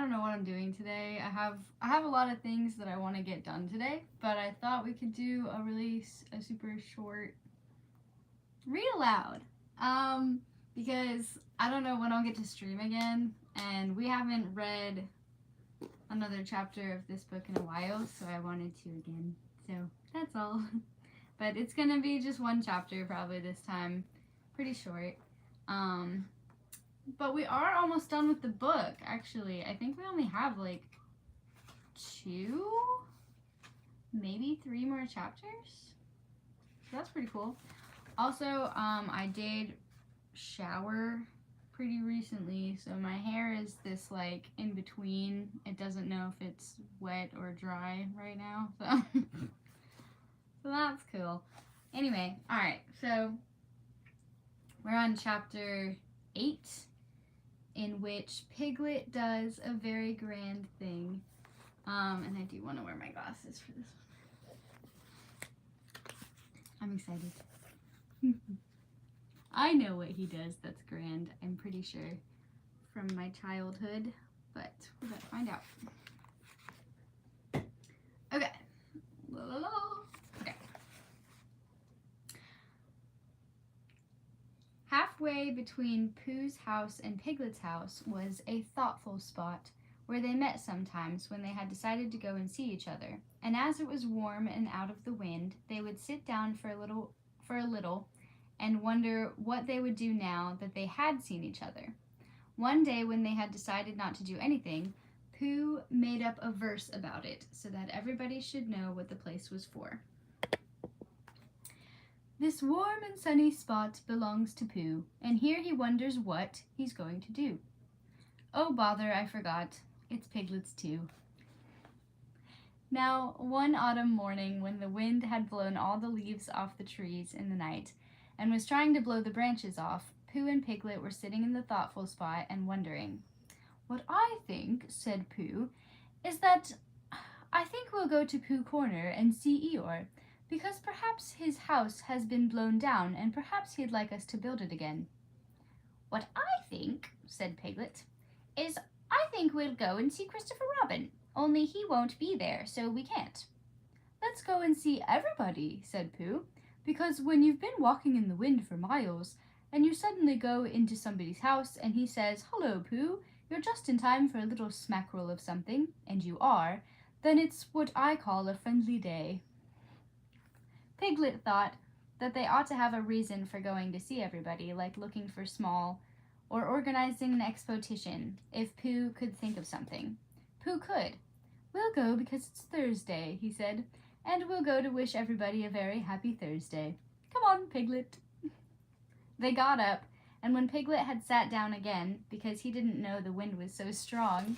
don't know what I'm doing today. I have a lot of things that I want to get done today, but I thought we could do a super short read aloud. Because I don't know when I'll get to stream again, and we haven't read another chapter of this book in a while, so I wanted to again. So that's all. But it's gonna be just one chapter probably this time, pretty short. But we are almost done with the book, actually. I think we only have like 2, maybe 3 more chapters. So that's pretty cool. Also, I did shower pretty recently, so my hair is this like in between. It doesn't know if it's wet or dry right now, so so that's cool. Anyway, alright, so we're on chapter 8, in which Piglet does a very grand thing. And I do want to wear my glasses for this one. I'm excited. I know what he does that's grand, I'm pretty sure, from my childhood, but we're gonna find out. Okay. La, la, la. Okay. Halfway between Pooh's house and Piglet's house was a thoughtful spot where they met sometimes when they had decided to go and see each other, and as it was warm and out of the wind, they would sit down for a little and wonder what they would do now that they had seen each other. One day when they had decided not to do anything, Pooh made up a verse about it so that everybody should know what the place was for. This warm and sunny spot belongs to Pooh, and here he wonders what he's going to do. Oh bother, I forgot. It's Piglet's too. Now, one autumn morning when the wind had blown all the leaves off the trees in the night and was trying to blow the branches off, Pooh and Piglet were sitting in the thoughtful spot and wondering. What I think, said Pooh, is that I think we'll go to Pooh Corner and see Eeyore, because perhaps his house has been blown down and perhaps he'd like us to build it again. What I think, said Piglet, is I think we'll go and see Christopher Robin, only he won't be there, so we can't. Let's go and see everybody, said Pooh, because when you've been walking in the wind for miles, and you suddenly go into somebody's house and he says, Hello, Pooh, you're just in time for a little smackerel of something, and you are, then it's what I call a friendly day. Piglet thought that they ought to have a reason for going to see everybody, like looking for small, or organizing an expedition, if Pooh could think of something. Pooh could. We'll go because it's Thursday, he said, and we'll go to wish everybody a very happy Thursday. Come on, Piglet. They got up, and when Piglet had sat down again, because he didn't know the wind was so strong,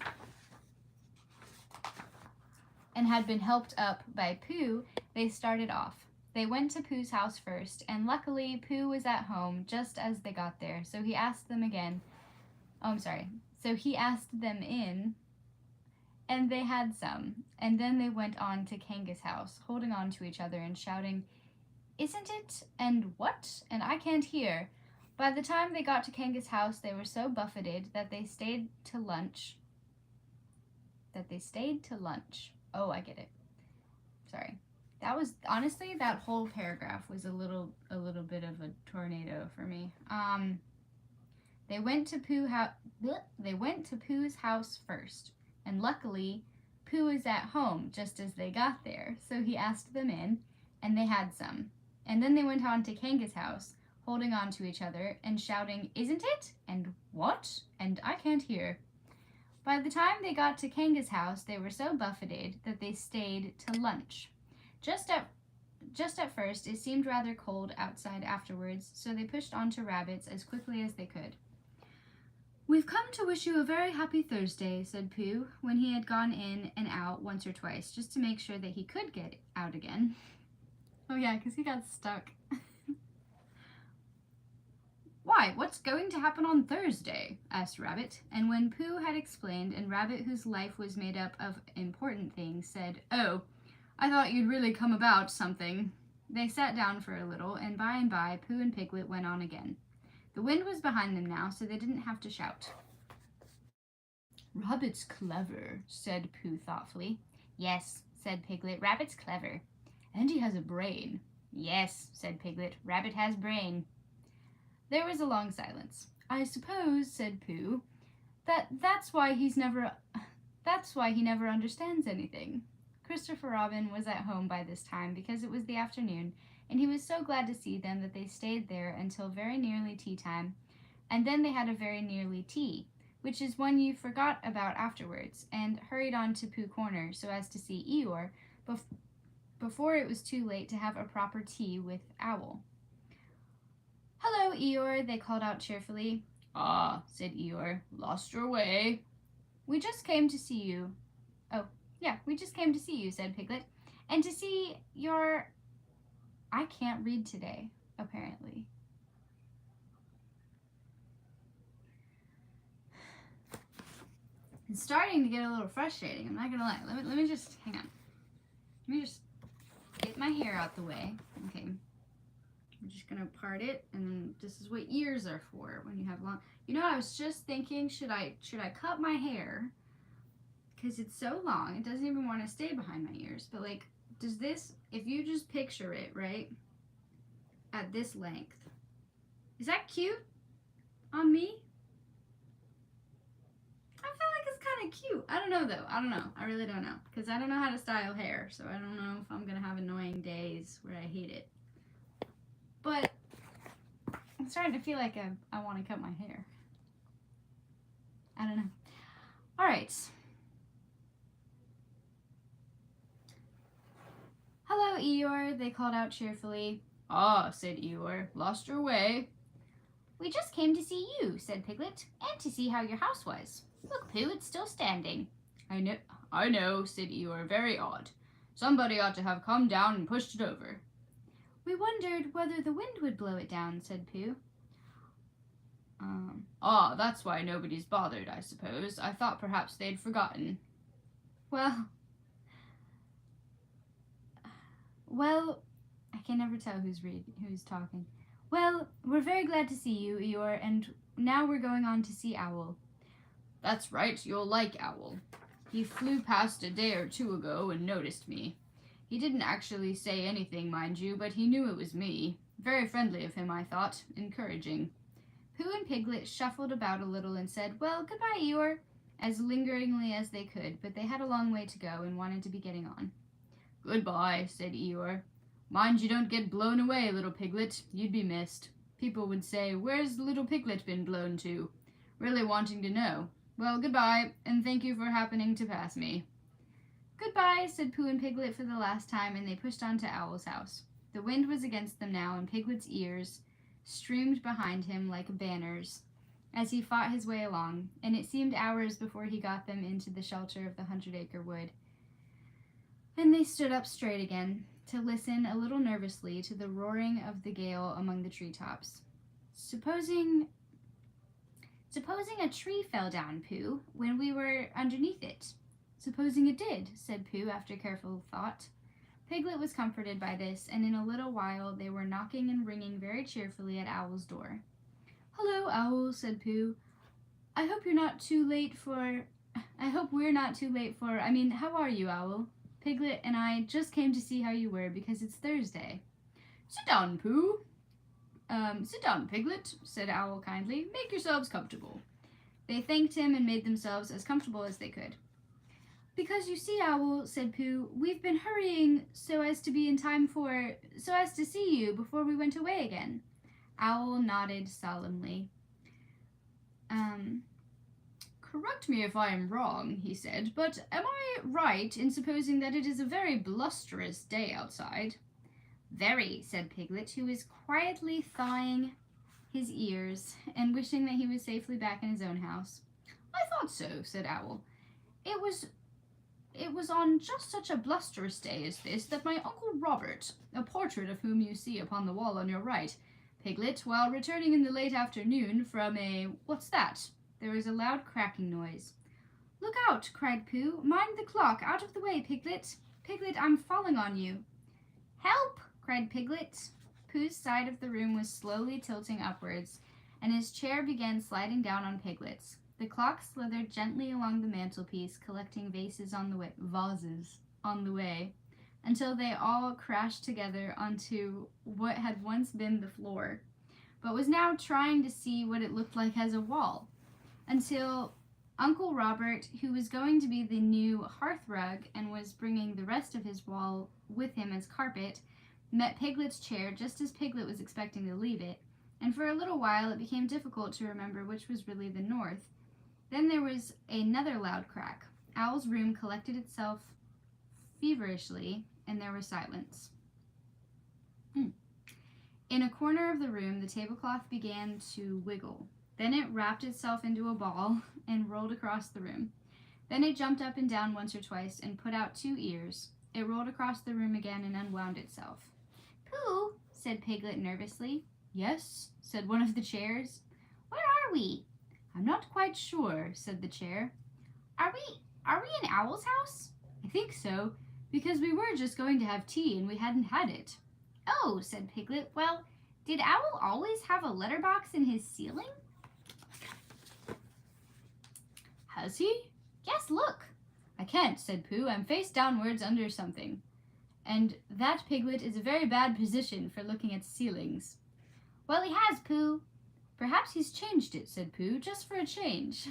and had been helped up by Pooh, they started off. They went to Pooh's house first, and luckily Pooh was at home just as they got there, so he asked them again. So he asked them in, and they had some, and then they went on to Kanga's house, holding on to each other and shouting, Isn't it? And what? And I can't hear. By the time they got to Kanga's house, they were so buffeted that they stayed to lunch. Oh, I get it. Sorry. That was, honestly, that whole paragraph was a little bit of a tornado for me. They went to Pooh's house first, and luckily, Pooh was at home just as they got there, so he asked them in, and they had some. And then they went on to Kanga's house, holding on to each other and shouting, Isn't it? And what? And I can't hear. By the time they got to Kanga's house, they were so buffeted that they stayed to lunch. Just at first, it seemed rather cold outside afterwards, so they pushed on to Rabbit's as quickly as they could. We've come to wish you a very happy Thursday, said Pooh, when he had gone in and out once or twice, just to make sure that he could get out again. Oh yeah, because he got stuck. Why, what's going to happen on Thursday? Asked Rabbit, and when Pooh had explained, and Rabbit, whose life was made up of important things, said, Oh, I thought you'd really come about something. They sat down for a little, and by, Pooh and Piglet went on again. The wind was behind them now, so they didn't have to shout. Rabbit's clever, said Pooh thoughtfully. Yes, said Piglet, Rabbit's clever. And he has a brain. Yes, said Piglet, Rabbit has brain. There was a long silence. I suppose, said Pooh, that's why he never understands anything. Christopher Robin was at home by this time because it was the afternoon, and he was so glad to see them that they stayed there until very nearly tea time, and then they had a very nearly tea, which is one you forgot about afterwards, and hurried on to Pooh Corner so as to see Eeyore before it was too late to have a proper tea with Owl. Hello, Eeyore, they called out cheerfully. Ah, said Eeyore, lost your way. We just came to see you. Oh, yeah, we just came to see you, said Piglet, and to see your... I can't read today, apparently. It's starting to get a little frustrating, I'm not gonna lie. Let me just, hang on. Let me just get my hair out the way. Okay. I'm just gonna part it, and then this is what ears are for when you have long. You know, I was just thinking, should I cut my hair? Because it's so long, it doesn't even want to stay behind my ears. But like, does this, if you just picture it, right, at this length, is that cute on me? I feel like it's kind of cute. I don't know though. I don't know. I really don't know. Because I don't know how to style hair, so I don't know if I'm gonna have annoying days where I hate it. But I'm starting to feel like I want to cut my hair. I don't know. All right. Hello, Eeyore, they called out cheerfully. Ah, said Eeyore, lost your way. We just came to see you, said Piglet, and to see how your house was. Look, Pooh, it's still standing. I know, said Eeyore, very odd. Somebody ought to have come down and pushed it over. We wondered whether the wind would blow it down, said Pooh. That's why nobody's bothered, I suppose. I thought perhaps they'd forgotten. Well, I can never tell who's talking. Well, we're very glad to see you, Eeyore, and now we're going on to see Owl. That's right, you'll like Owl. He flew past a day or two ago and noticed me. He didn't actually say anything, mind you, but he knew it was me. Very friendly of him, I thought. Encouraging. Pooh and Piglet shuffled about a little and said, well, goodbye, Eeyore, as lingeringly as they could, but they had a long way to go and wanted to be getting on. Goodbye, said Eeyore. Mind you don't get blown away, little Piglet. You'd be missed. People would say, where's little Piglet been blown to? Really wanting to know. Well, goodbye, and thank you for happening to pass me. Goodbye, said Pooh and Piglet for the last time, and they pushed on to Owl's house. The wind was against them now, and Piglet's ears streamed behind him like banners as he fought his way along, and it seemed hours before he got them into the shelter of the 100-acre wood. And they stood up straight again, to listen a little nervously to the roaring of the gale among the treetops. Supposing a tree fell down, Pooh, when we were underneath it. Supposing it did, said Pooh after careful thought. Piglet was comforted by this, and in a little while they were knocking and ringing very cheerfully at Owl's door. Hello, Owl, said Pooh. I hope we're not too late for... how are you, Owl? Piglet and I just came to see how you were because it's Thursday. Sit down, Pooh. Sit down, Piglet, said Owl kindly. Make yourselves comfortable. They thanked him and made themselves as comfortable as they could. Because you see, Owl, said Pooh, we've been hurrying so as to see you before we went away again. Owl nodded solemnly. Correct me if I am wrong, he said, but am I right in supposing that it is a very blusterous day outside? Very, said Piglet, who was quietly thawing his ears and wishing that he was safely back in his own house. I thought so, said Owl. It was on just such a blusterous day as this that my Uncle Robert, a portrait of whom you see upon the wall on your right, Piglet, while returning in the late afternoon from a... What's that? There was a loud cracking noise. Look out, cried Pooh. Mind the clock. Out of the way, Piglet. Piglet, I'm falling on you. Help, cried Piglet. Pooh's side of the room was slowly tilting upwards, and his chair began sliding down on Piglet's. The clock slithered gently along the mantelpiece, collecting vases on the way, until they all crashed together onto what had once been the floor, but was now trying to see what it looked like as a wall, until Uncle Robert, who was going to be the new hearth rug and was bringing the rest of his wall with him as carpet, met Piglet's chair just as Piglet was expecting to leave it, and for a little while it became difficult to remember which was really the north. Then there was another loud crack. Owl's room collected itself feverishly, and there was silence. In a corner of the room, the tablecloth began to wiggle. Then it wrapped itself into a ball and rolled across the room. Then it jumped up and down once or twice and put out 2 ears. It rolled across the room again and unwound itself. "Pooh," said Piglet nervously. "Yes," said one of the chairs. "Where are we?" "I'm not quite sure," said the chair. Are we in Owl's house?" "I think so, because we were just going to have tea and we hadn't had it." "Oh," said Piglet. "Well, did Owl always have a letterbox in his ceiling?" "Has he?" "Yes, look." "I can't," said Pooh. "I'm face downwards under something. And that, Piglet, is a very bad position for looking at ceilings." "Well, he has, Pooh." "Perhaps he's changed it," said Pooh, "just for a change."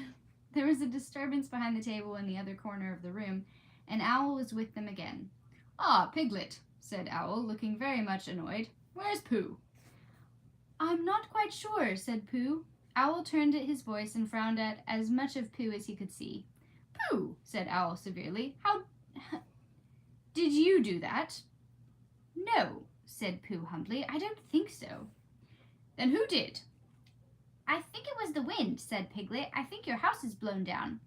There was a disturbance behind the table in the other corner of the room, and Owl was with them again. "Ah, Piglet," said Owl, looking very much annoyed. "Where's Pooh?" "I'm not quite sure," said Pooh. Owl turned at his voice and frowned at as much of Pooh as he could see. "Pooh," said Owl severely, "how did you do that?" "No," said Pooh humbly, "I don't think so." "Then who did?" "I think it was the wind," said Piglet. "I think your house is blown down."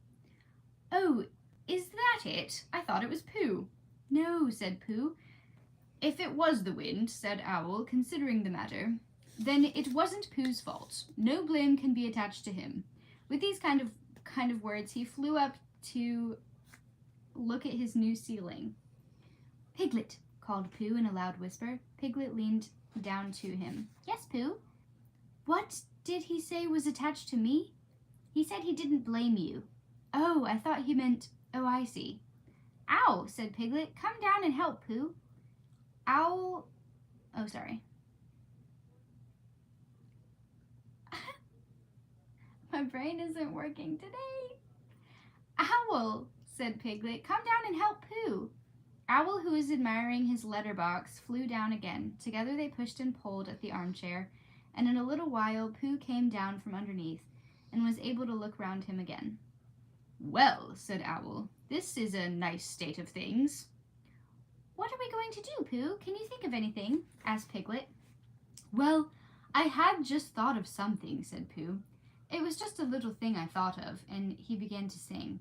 "Oh, is that it? I thought it was Pooh." "No," said Pooh. "If it was the wind," said Owl, considering the matter, "then it wasn't Pooh's fault. No blame can be attached to him." With these kind of words, he flew up to look at his new ceiling. "Piglet," called Pooh in a loud whisper. Piglet leaned down to him. "Yes, Pooh." "What did he say was attached to me?" "He said he didn't blame you." "Oh, I thought he meant... Oh, I see." "Ow," said Piglet. "Come down and help, Pooh." Owl... Oh, sorry. My brain isn't working today. "Owl," said Piglet. "Come down and help Pooh." Owl, who was admiring his letterbox, flew down again. Together they pushed and pulled at the armchair, and in a little while Pooh came down from underneath and was able to look round him again. "Well," said Owl, "this is a nice state of things." "What are we going to do, Pooh? Can you think of anything?" asked Piglet. "Well, I had just thought of something," said Pooh. "It was just a little thing I thought of," and he began to sing.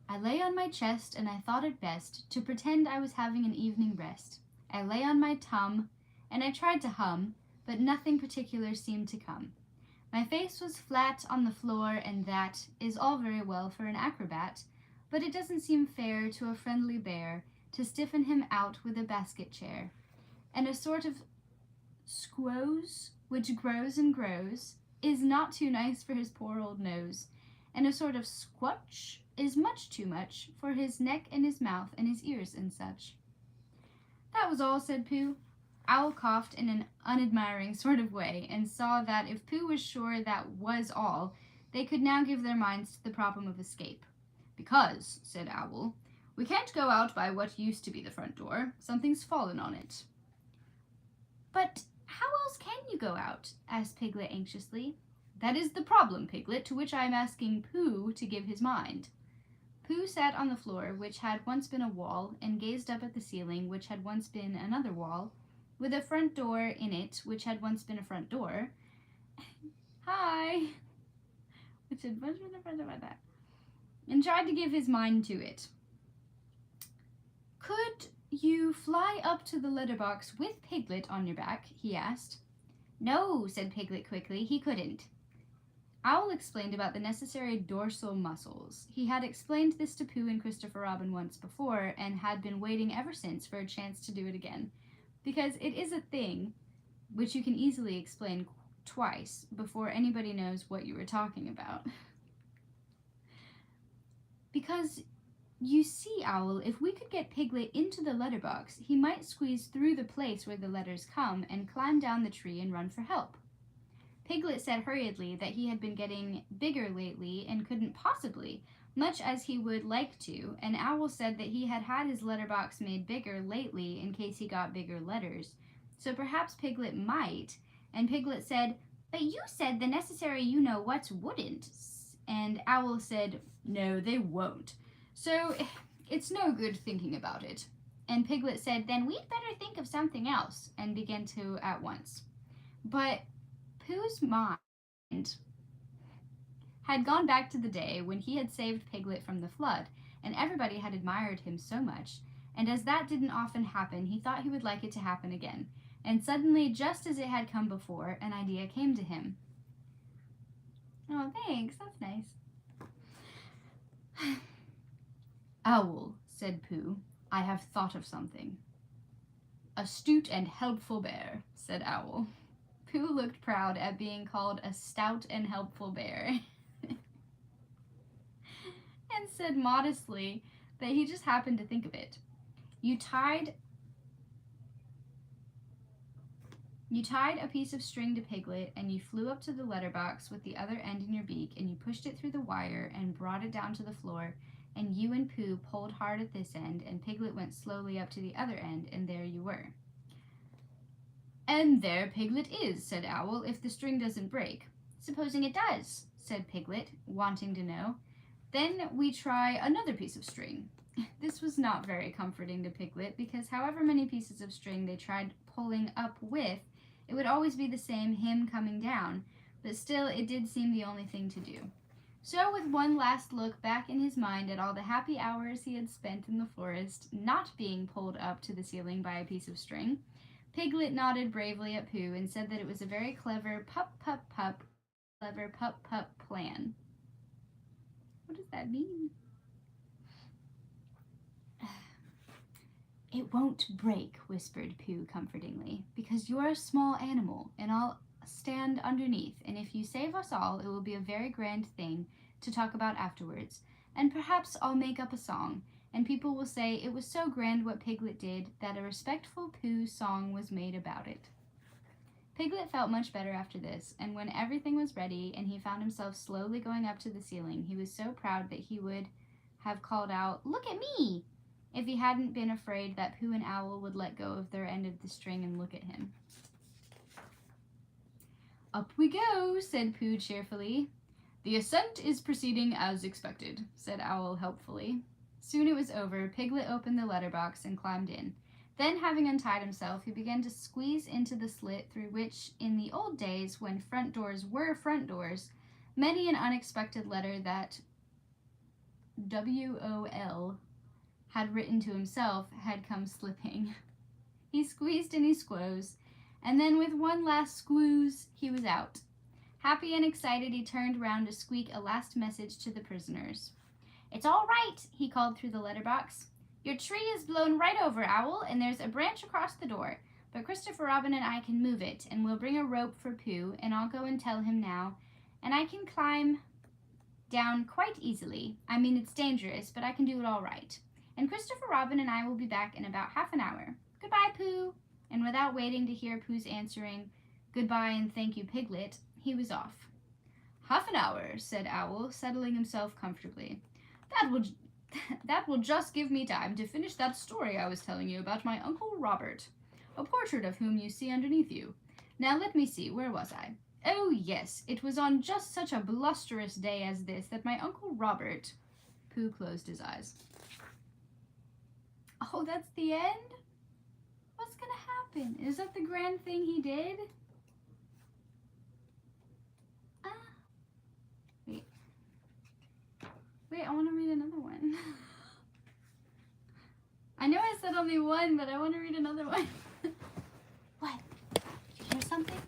"I lay on my chest, and I thought it best to pretend I was having an evening rest. I lay on my tum, and I tried to hum, but nothing particular seemed to come. My face was flat on the floor, and that is all very well for an acrobat, but it doesn't seem fair to a friendly bear to stiffen him out with a basket chair. And a sort of squoze, which grows and grows, is not too nice for his poor old nose, and a sort of squelch is much too much for his neck and his mouth and his ears and such." "That was all," said Pooh. Owl coughed in an unadmiring sort of way, and saw that if Pooh was sure that was all, they could now give their minds to the problem of escape. "Because," said Owl, "we can't go out by what used to be the front door. Something's fallen on it." "But how else can you go out?" asked Piglet anxiously. "That is the problem, Piglet, to which I am asking Pooh to give his mind." Pooh sat on the floor, which had once been a wall, and gazed up at the ceiling, which had once been another wall, with a front door in it, which had once been a front door. "Hi!" which had once been a front door, that. And tried to give his mind to it. "Could you fly up to the letterbox with Piglet on your back?" he asked. "No," said Piglet quickly, "he couldn't." Owl explained about the necessary dorsal muscles. He had explained this to Pooh and Christopher Robin once before, and had been waiting ever since for a chance to do it again, because it is a thing which you can easily explain twice before anybody knows what you were talking about. Because, you see, Owl, if we could get Piglet into the letterbox, he might squeeze through the place where the letters come and climb down the tree and run for help. Piglet said hurriedly that he had been getting bigger lately and couldn't possibly, much as he would like to, and Owl said that he had had his letterbox made bigger lately in case he got bigger letters. So perhaps Piglet might, and Piglet said, "But you said the necessary you-know-whats wouldn't." And Owl said, "No, they won't. So it's no good thinking about it." And Piglet said, "Then we'd better think of something else," and began to at once. But Pooh's mind had gone back to the day when he had saved Piglet from the flood, and everybody had admired him so much, and as that didn't often happen, he thought he would like it to happen again. And suddenly, just as it had come before, an idea came to him. "Oh, thanks, that's nice." "Owl," said Pooh, "I have thought of something." "Astute and helpful bear," said Owl. Pooh looked proud at being called a stout and helpful bear and said modestly that he just happened to think of it. You tied a piece of string to Piglet, and you flew up to the letterbox with the other end in your beak, and you pushed it through the wire and brought it down to the floor, and you and Pooh pulled hard at this end, and Piglet went slowly up to the other end, and there you were. "And there Piglet is," said Owl, "if the string doesn't break." "Supposing it does," said Piglet, wanting to know. "Then we try another piece of string." This was not very comforting to Piglet, because however many pieces of string they tried pulling up with, it would always be the same him coming down, but still it did seem the only thing to do. So with one last look back in his mind at all the happy hours he had spent in the forest, not being pulled up to the ceiling by a piece of string, Piglet nodded bravely at Pooh and said that it was a very clever clever pup plan. What does that mean? "It won't break," whispered Pooh comfortingly, "because you're a small animal, and I'll stand underneath, and if you save us all, it will be a very grand thing to talk about afterwards, and perhaps I'll make up a song, and people will say it was so grand what Piglet did that a respectful Pooh song was made about it." Piglet felt much better after this, and when everything was ready and he found himself slowly going up to the ceiling, he was so proud that he would have called out, "Look at me!" if he hadn't been afraid that Pooh and Owl would let go of their end of the string and look at him. "Up we go," said Pooh cheerfully. "The ascent is proceeding as expected," said Owl helpfully. Soon it was over. Piglet opened the letterbox and climbed in. Then, having untied himself, he began to squeeze into the slit through which, in the old days, when front doors were front doors, many an unexpected letter that W.O.L. had written to himself had come slipping. He squeezed and he squoze, and then with one last squooze, he was out. Happy and excited, he turned round to squeak a last message to the prisoners. "It's all right," he called through the letterbox. "Your tree is blown right over, Owl, and there's a branch across the door, but Christopher Robin and I can move it, and we'll bring a rope for Pooh, and I'll go and tell him now, and I can climb down quite easily. I mean, it's dangerous, but I can do it all right. And Christopher Robin and I will be back in about half an hour. Goodbye, Pooh." And without waiting to hear Pooh's answering goodbye and thank you, Piglet, he was off. "Half an hour," said Owl, settling himself comfortably. That will just give me time to finish that story I was telling you about my Uncle Robert, a portrait of whom you see underneath you. Now let me see, where was I? Oh, yes, it was on just such a blusterous day as this that my Uncle Robert—" Pooh closed his eyes. "Oh, that's the end? What's gonna happen? Is that the grand thing he did?" Wait, I want to read another one. I know I said only one, but I want to read another one. What? You hear something?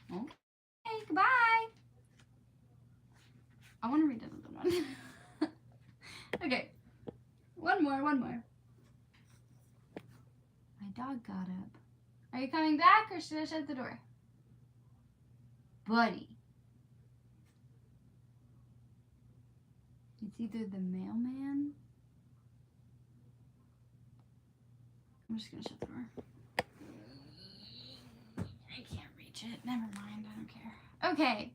Okay, goodbye. I want to read another one. Okay, one more. My dog got up. Are you coming back, or should I shut the door? Buddy. It's either the mailman. I'm just gonna shut the door. I can't reach it. Never mind. I don't care. Okay.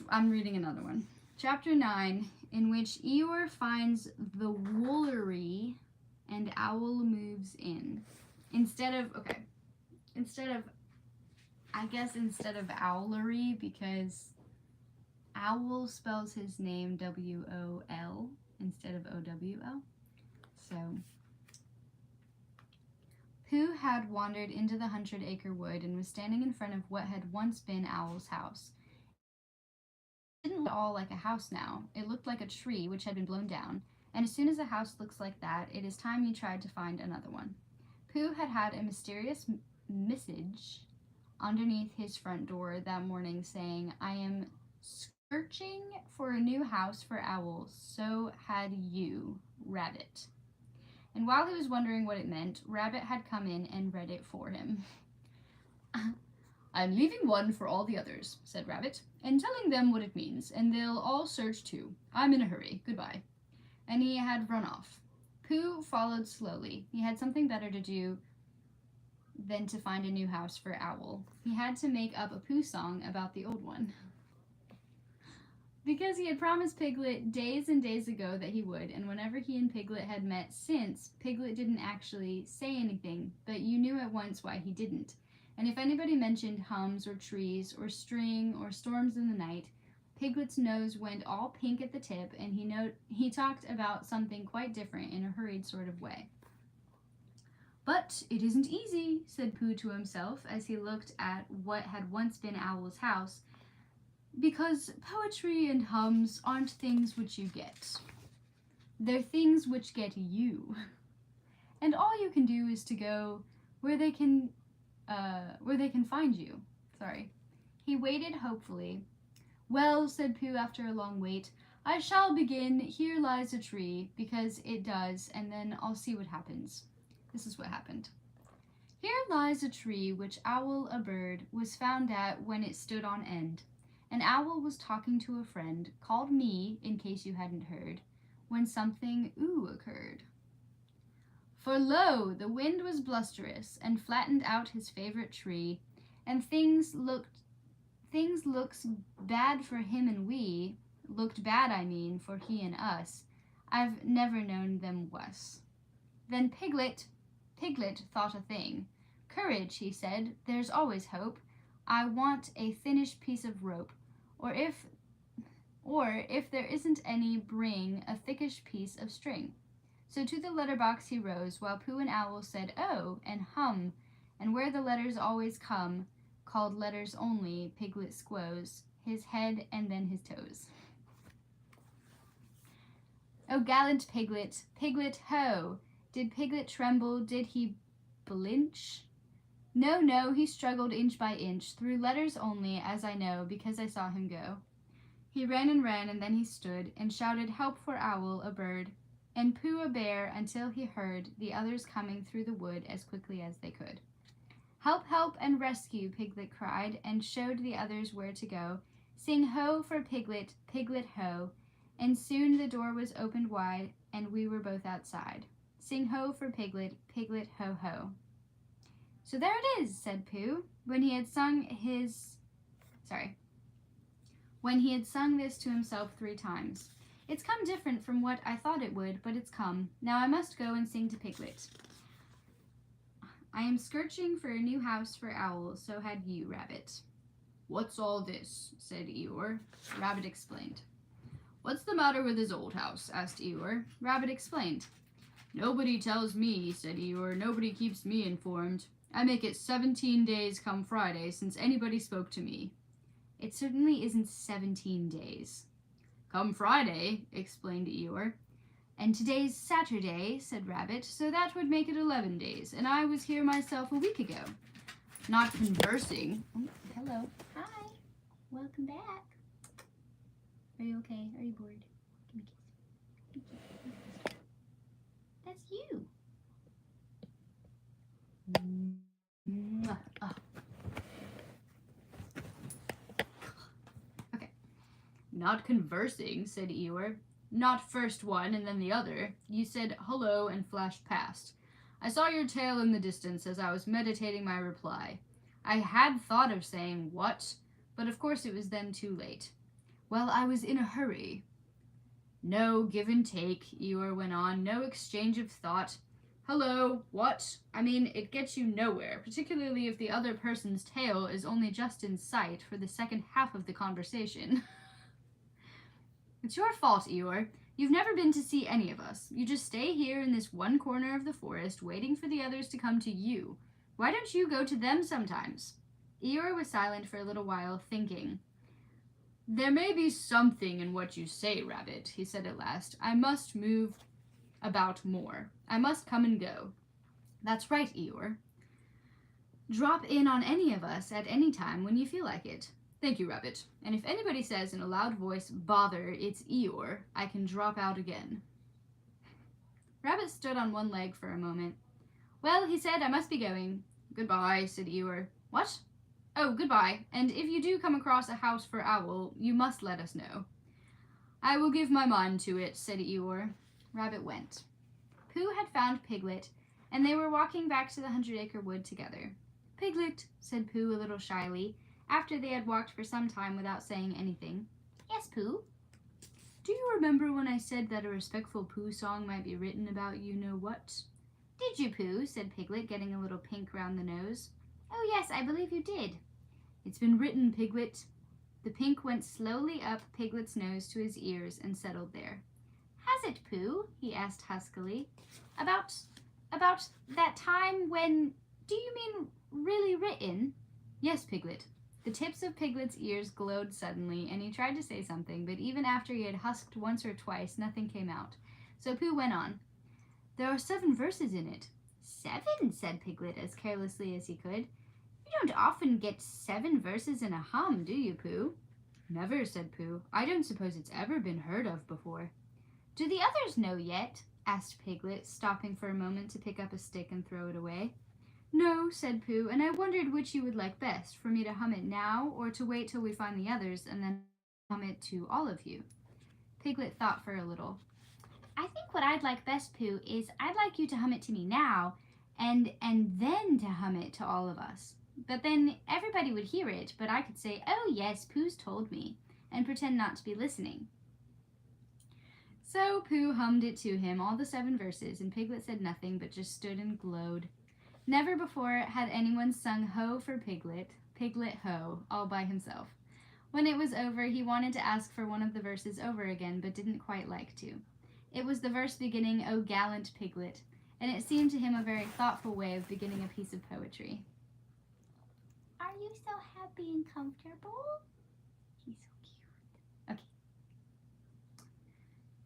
I'm reading another one. Chapter 9, in which Eeyore finds the woolery and Owl moves in. Instead of owlery, because Owl spells his name W-O-L instead of O-W-L. So, Pooh had wandered into the 100-acre wood and was standing in front of what had once been Owl's house. It didn't look at all like a house now. It looked like a tree which had been blown down, and as soon as a house looks like that, it is time you tried to find another one. Pooh had had a mysterious message underneath his front door that morning saying, "I am searching for a new house for Owl, so had you, Rabbit." And while he was wondering what it meant, Rabbit had come in and read it for him. "I'm leaving one for all the others," said Rabbit, "and telling them what it means, and they'll all search too. I'm in a hurry. Goodbye." And he had run off. Pooh followed slowly. He had something better to do than to find a new house for Owl. He had to make up a Pooh song about the old one. Because he had promised Piglet days and days ago that he would, and whenever he and Piglet had met since, Piglet didn't actually say anything, but you knew at once why he didn't. And if anybody mentioned hums or trees or string or storms in the night, Piglet's nose went all pink at the tip, and he talked about something quite different in a hurried sort of way. "But it isn't easy," said Pooh to himself as he looked at what had once been Owl's house, "because poetry and hums aren't things which you get. They're things which get you. And all you can do is to go where they can find you." Sorry. He waited hopefully. "Well," said Pooh after a long wait, "I shall begin 'Here lies a tree,' because it does, and then I'll see what happens." This is what happened. "Here lies a tree which Owl, a bird, was found at when it stood on end. An owl was talking to a friend, called me, in case you hadn't heard, when something occurred. For lo, the wind was blusterous, and flattened out his favorite tree, and things looks bad for him and we, looked bad, I mean, for he and us. I've never known them wuss. Then Piglet thought a thing. 'Courage,' he said, 'there's always hope. I want a thinnish piece of rope, or if there isn't any, bring a thickish piece of string.' So to the letterbox he rose, while Pooh and Owl said 'oh' and 'hum,' and where the letters always come, called letters only, Piglet squoze his head and then his toes. Oh, gallant Piglet, Piglet, ho! Did Piglet tremble? Did he blinch? No, no, he struggled inch by inch, through letters only, as I know, because I saw him go. He ran, and then he stood, and shouted help for Owl, a bird, and Pooh, a bear, until he heard the others coming through the wood as quickly as they could. Help, help, and rescue, Piglet cried, and showed the others where to go. Sing ho for Piglet, Piglet ho, and soon the door was opened wide, and we were both outside. Sing ho for Piglet, Piglet ho ho. So there it is, said Pooh, when he had sung this to himself 3 times. It's come different from what I thought it would, but it's come. Now I must go and sing to Piglet. I am searching for a new house for Owl, so had you, Rabbit. What's all this? Said Eeyore. Rabbit explained. What's the matter with his old house? Asked Eeyore. Rabbit explained. Nobody tells me, said Eeyore. Nobody keeps me informed. I make it 17 days come Friday since anybody spoke to me. It certainly isn't 17 days. Come Friday, explained Eeyore. And today's Saturday, said Rabbit, so that would make it 11 days, and I was here myself a week ago. Not conversing. Oh, hello. Hi. Welcome back. Are you okay? Are you bored? Give me a kiss. That's you. Okay. Not conversing, said Eeyore. Not first one and then the other. You said hello and flashed past. I saw your tail in the distance as I was meditating my reply. I had thought of saying what, but of course it was then too late. Well, I was in a hurry. No give and take, Eeyore went on. No exchange of thought. Hello, what? I mean, it gets you nowhere, particularly if the other person's tail is only just in sight for the second half of the conversation. It's your fault, Eeyore. You've never been to see any of us. You just stay here in this one corner of the forest, waiting for the others to come to you. Why don't you go to them sometimes? Eeyore was silent for a little while, thinking. There may be something in what you say, Rabbit, he said at last. I must move about more. I must come and go. That's right, Eeyore. Drop in on any of us at any time when you feel like it. Thank you, Rabbit. And if anybody says in a loud voice, bother, it's Eeyore, I can drop out again. Rabbit stood on one leg for a moment. Well, he said, I must be going. Goodbye, said Eeyore. What? Oh, goodbye. And if you do come across a house for Owl, you must let us know. I will give my mind to it, said Eeyore. Rabbit went. Pooh had found Piglet, and they were walking back to the 100-acre wood together. Piglet, said Pooh a little shyly, after they had walked for some time without saying anything. Yes, Pooh? Do you remember when I said that a respectful Pooh song might be written about you-know-what? Did you, Pooh? Said Piglet, getting a little pink round the nose. Oh, yes, I believe you did. It's been written, Piglet. The pink went slowly up Piglet's nose to his ears and settled there. Has it, Pooh? He asked huskily. About that time when... Do you mean really written? Yes, Piglet. The tips of Piglet's ears glowed suddenly, and he tried to say something, but even after he had husked once or twice, nothing came out. So Pooh went on. There are 7 verses in it. 7, said Piglet as carelessly as he could. You don't often get 7 verses in a hum, do you, Pooh? Never, said Pooh. I don't suppose it's ever been heard of before. Do the others know yet? Asked Piglet, stopping for a moment to pick up a stick and throw it away. No, said Pooh, and I wondered which you would like best, for me to hum it now, or to wait till we find the others and then hum it to all of you. Piglet thought for a little. I think what I'd like best, Pooh, is I'd like you to hum it to me now, and then to hum it to all of us. But then everybody would hear it, but I could say, oh yes, Pooh's told me, and pretend not to be listening. So Pooh hummed it to him, all the 7 verses, and Piglet said nothing, but just stood and glowed. Never before had anyone sung Ho for Piglet, Piglet Ho, all by himself. When it was over, he wanted to ask for one of the verses over again, but didn't quite like to. It was the verse beginning, O gallant Piglet, and it seemed to him a very thoughtful way of beginning a piece of poetry. Are you so happy and comfortable? He's so cute. Okay.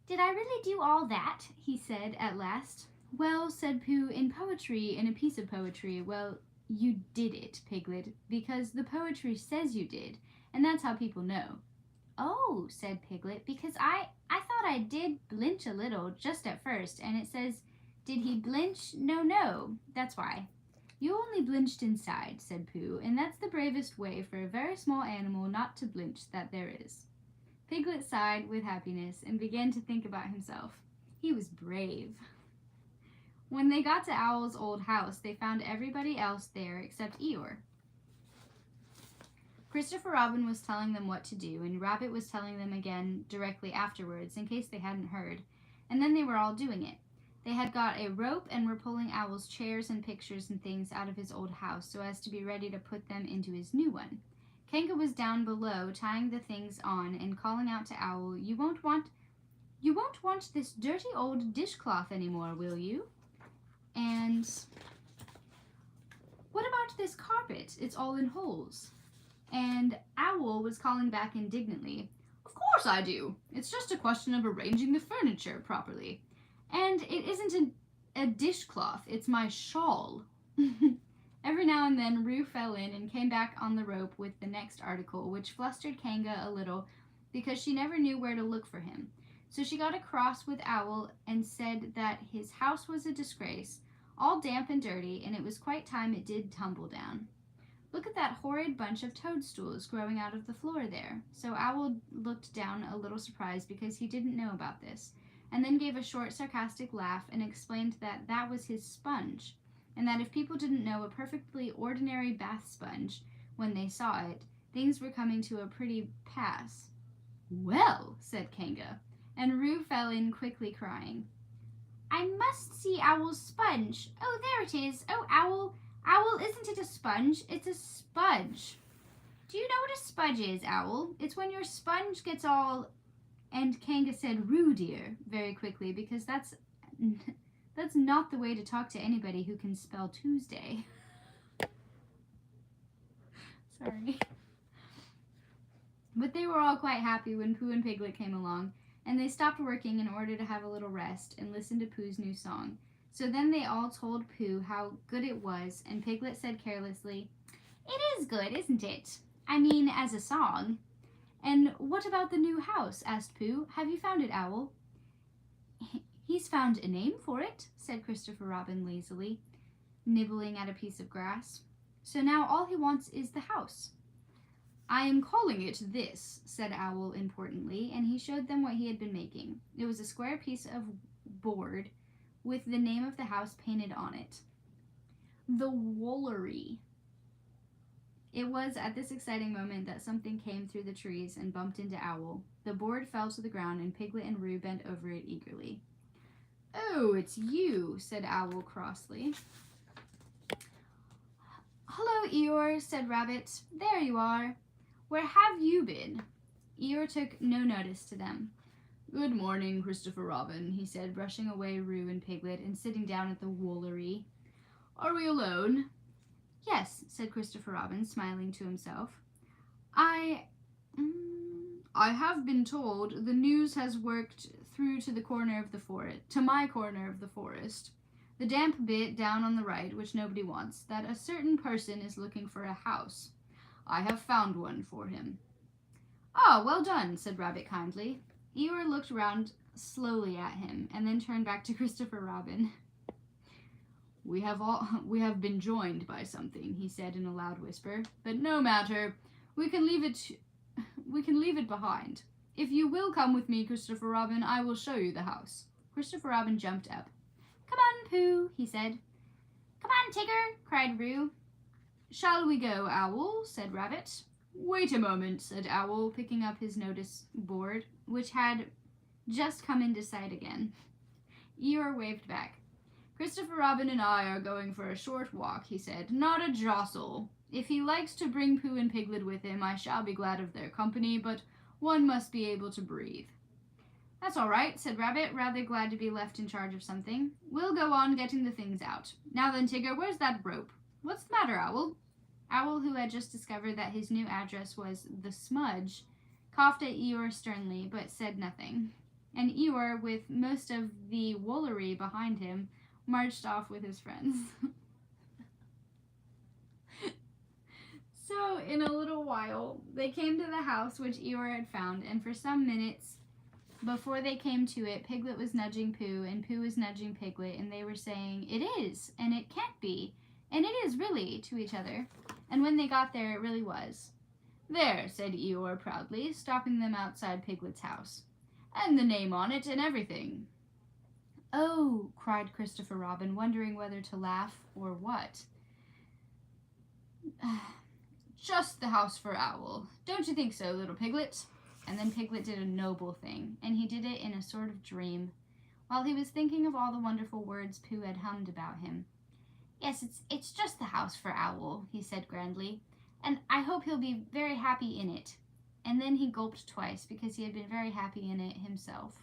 Did I really do all that? He said at last. Well, said Pooh, in poetry, in a piece of poetry, well, you did it, Piglet, because the poetry says you did, and that's how people know. Oh, said Piglet, because I thought I did blinch a little just at first, and it says, did he blinch? No, that's why. You only blinched inside, said Pooh, and that's the bravest way for a very small animal not to blinch that there is. Piglet sighed with happiness and began to think about himself. He was brave. When they got to Owl's old house, they found everybody else there except Eeyore. Christopher Robin was telling them what to do, and Rabbit was telling them again directly afterwards, in case they hadn't heard, and then they were all doing it. They had got a rope and were pulling Owl's chairs and pictures and things out of his old house so as to be ready to put them into his new one. Kanka was down below, tying the things on and calling out to Owl, You won't want this dirty old dishcloth anymore, will you? And what about this carpet? It's all in holes. And Owl was calling back indignantly, Of course I do. It's just a question of arranging the furniture properly. And it isn't a dishcloth, it's my shawl. Every now and then Roo fell in and came back on the rope with the next article, which flustered Kanga a little because she never knew where to look for him. So she got across with Owl and said that his house was a disgrace, all damp and dirty, and it was quite time it did tumble down. Look at that horrid bunch of toadstools growing out of the floor there. So Owl looked down a little surprised because he didn't know about this, and then gave a short, sarcastic laugh and explained that that was his sponge, and that if people didn't know a perfectly ordinary bath sponge when they saw it, things were coming to a pretty pass. Well, said Kanga, and Roo fell in quickly crying. I must see Owl's sponge. Oh, there it is. Oh, Owl, isn't it a sponge? It's a spudge. Do you know what a spudge is, Owl? It's when your sponge gets all... And Kanga said, Roo, dear, very quickly, because that's not the way to talk to anybody who can spell Tuesday. Sorry. But they were all quite happy when Pooh and Piglet came along, and they stopped working in order to have a little rest and listen to Pooh's new song. So then they all told Pooh how good it was, and Piglet said carelessly, It is good, isn't it? I mean, as a song. And what about the new house? Asked Pooh. Have you found it, Owl? He's found a name for it, said Christopher Robin lazily, nibbling at a piece of grass. So now all he wants is the house. I am calling it this, said Owl importantly, and he showed them what he had been making. It was a square piece of board with the name of the house painted on it. The Woolery. It was at this exciting moment that something came through the trees and bumped into Owl. The board fell to the ground, and Piglet and Roo bent over it eagerly. Oh, it's you, said Owl crossly. Hello, Eeyore, said Rabbit. There you are. Where have you been? Eeyore took no notice to them. Good morning, Christopher Robin, he said, brushing away Roo and Piglet and sitting down at the Woolery. Are we alone? Yes, said Christopher Robin, smiling to himself. I have been told the news has worked through to the corner of the forest, to my corner of the forest, the damp bit down on the right, which nobody wants, that a certain person is looking for a house. I have found one for him. Ah, well done, said Rabbit kindly. Eeyore looked round slowly at him, and then turned back to Christopher Robin. We have been joined by something, he said in a loud whisper, but no matter. We can leave it behind. If you will come with me, Christopher Robin, I will show you the house. Christopher Robin jumped up. Come on, Pooh, he said. Come on, Tigger, cried Roo. Shall we go, Owl? Said Rabbit. Wait a moment, said Owl, picking up his notice board, which had just come into sight again. Eeyore waved back. Christopher Robin and I are going for a short walk, he said, not a jostle. If he likes to bring Pooh and Piglet with him, I shall be glad of their company, but one must be able to breathe. That's all right, said Rabbit, rather glad to be left in charge of something. We'll go on getting the things out. Now then, Tigger, where's that rope? What's the matter, Owl? Owl, who had just discovered that his new address was the Smudge, coughed at Eeyore sternly, but said nothing. And Eeyore, with most of the Woolery behind him, marched off with his friends. So, in a little while, they came to the house which Eeyore had found, and for some minutes before they came to it, Piglet was nudging Pooh, and Pooh was nudging Piglet, and they were saying, "It is," and "It can't be," and "It is really," to each other. And when they got there, it really was. There, said Eeyore proudly, stopping them outside Piglet's house. And the name on it and everything. Oh, cried Christopher Robin, wondering whether to laugh or what. Just the house for Owl. Don't you think so, little Piglet? And then Piglet did a noble thing, and he did it in a sort of dream, while he was thinking of all the wonderful words Pooh had hummed about him. Yes, it's just the house for Owl, he said grandly, and I hope he'll be very happy in it. And then he gulped twice, because he had been very happy in it himself.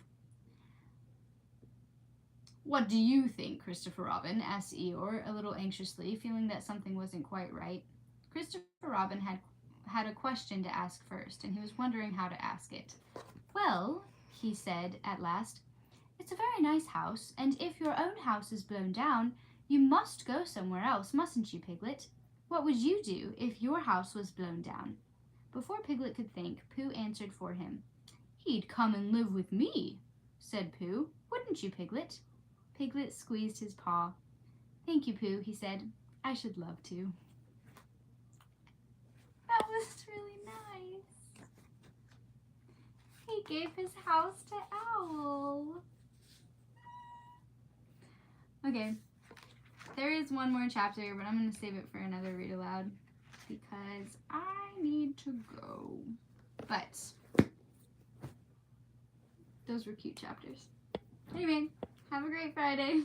What do you think, Christopher Robin? Asked Eeyore, a little anxiously, feeling that something wasn't quite right. Christopher Robin had a question to ask first, and he was wondering how to ask it. Well, he said at last, it's a very nice house, and if your own house is blown down, you must go somewhere else, mustn't you, Piglet? What would you do if your house was blown down? Before Piglet could think, Pooh answered for him. He'd come and live with me, said Pooh. Wouldn't you, Piglet? Piglet squeezed his paw. Thank you, Pooh, he said. I should love to. That was really nice. He gave his house to Owl. Okay, there is one more chapter, but I'm going to save it for another read aloud because I need to go. But those were cute chapters. Anyway, have a great Friday.